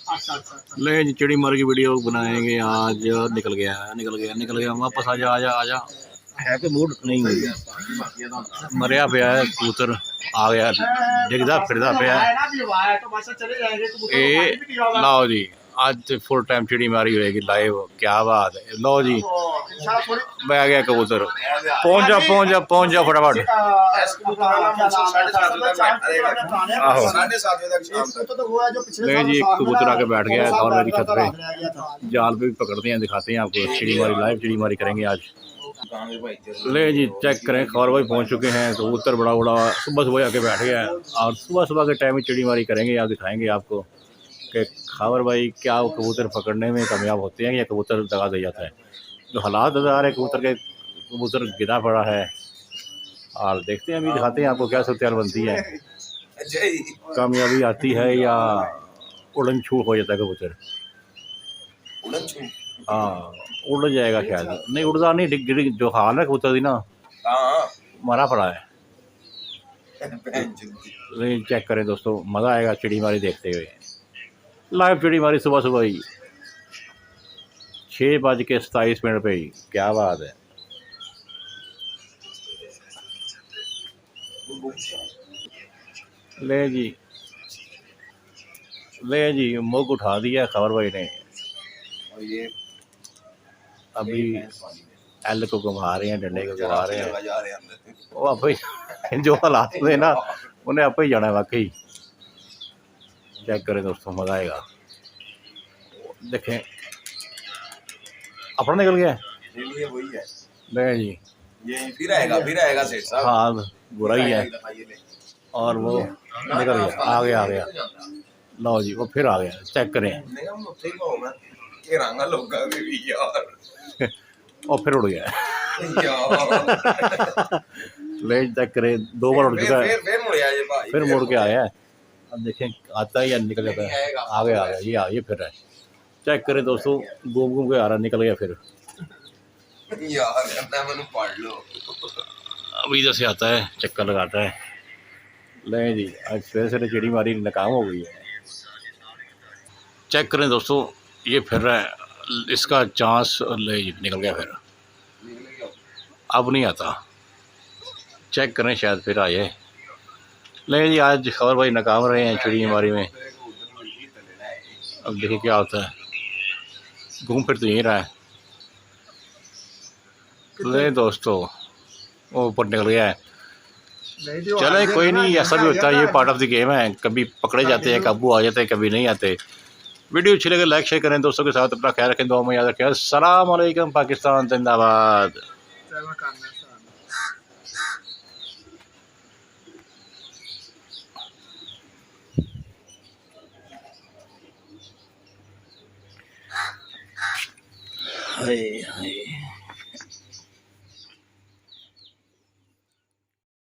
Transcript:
अच्छा अच्छा अच्छा। ले जी चिड़ी मार की वीडियो बनाएंगे आज। निकल गया वापस आजा आजा आजा। है कि मूड नहीं मरिया पे है कबूतर आ गया डिगदा फिरदा पे है। ए लाओ जी आज फुल टाइम चिड़ी मारी होएगी लाइव। क्या बात है। लो जी बह गया कबूतर। पहुंच जा फटाफट। आहो नहीं जी कबूतर आके बैठ गया है और मेरी छत पे जाल पे भी पकड़ते हैं दिखाते हैं आपको। चिड़ी मारी लाइव चिड़ी मारी करेंगे आज। ले जी चेक करें खबर भाई पहुंच चुके हैं। कबूतर बड़ा बड़ा सुबह सुबह आके बैठ गया है और सुबह सुबह के टाइम में चिड़ी मारी करेंगे। आप दिखाएंगे आपको कि खबर भाई क्या वो कबूतर पकड़ने में कामयाब होते हैं या कबूतर दगा दे जाता है। जो हालात नजर आ रहे कबूतर के कबूतर गिरा पड़ा है और देखते हैं अभी दिखाते हैं आपको क्या सूरत बनती है। कामयाबी आती है या उड़न छू हो जाता है कबूतर। हाँ उड़ जाएगा शायद। नहीं उड़ता नहीं डिग जो हाल है कबूतर दी ना मरा पड़ा है। नहीं चेक करें दोस्तों मज़ा आएगा चिड़ी मारी देखते हुए। लाइव चिड़ी मारी सुबह सुबह ही 6:27 पे ही। क्या बात है। ले जी मुख उठा दिया खबर भाई ने। अभी एल को घुमा रहे हैं डंडे को घुमा रहे हैं। वो आप ही जो हालात में ना उन्हें आप ही जाना है वाकई। चेक करें दोस्तों मज़ा आएगा। देखें अपना निकल गया नहीं जी फिर आएगा सेठ साहब। हाँ बुरा ही है और वो निकल गया आ गया। लो जी वो फिर आ गया। चेक करें और फिर उड़ गया। ले चेक करें 2 बार उड़ चुका है फिर मुड़ के आया है। अब देखें आता है या निकल जाता है। आ गया ये फिर है। चेक करें दोस्तों घूम के आ रहा निकल गया फिर। अभी इधर से आता है चक्कर लगाता है। ले जी आज सवेरे चिड़ी मारी नाकाम हो गई है। चेक करें दोस्तों ये फिर रहा है इसका चांस। ले जी निकल गया फिर अब नहीं आता। चेक करें शायद फिर आए। ले जी आज खबर भाई नाकाम रहे हैं चिड़ी मारी में। अब देखिए क्या होता है। घूम फिर तो यहीं रहा है। ले दोस्तों वो ऊपर निकल गया है। चले कोई नहीं ऐसा भी होता है ये पार्ट ऑफ द गेम है। कभी पकड़े जाते हैं काबू आ जाते हैं कभी नहीं आते। वीडियो अच्छी लगे लाइक शेयर करें दोस्तों के साथ। अपना ख्याल रखें दुआ में याद रखें। अस्सलाम वालेकुम पाकिस्तान जिंदाबाद। हाय हाय।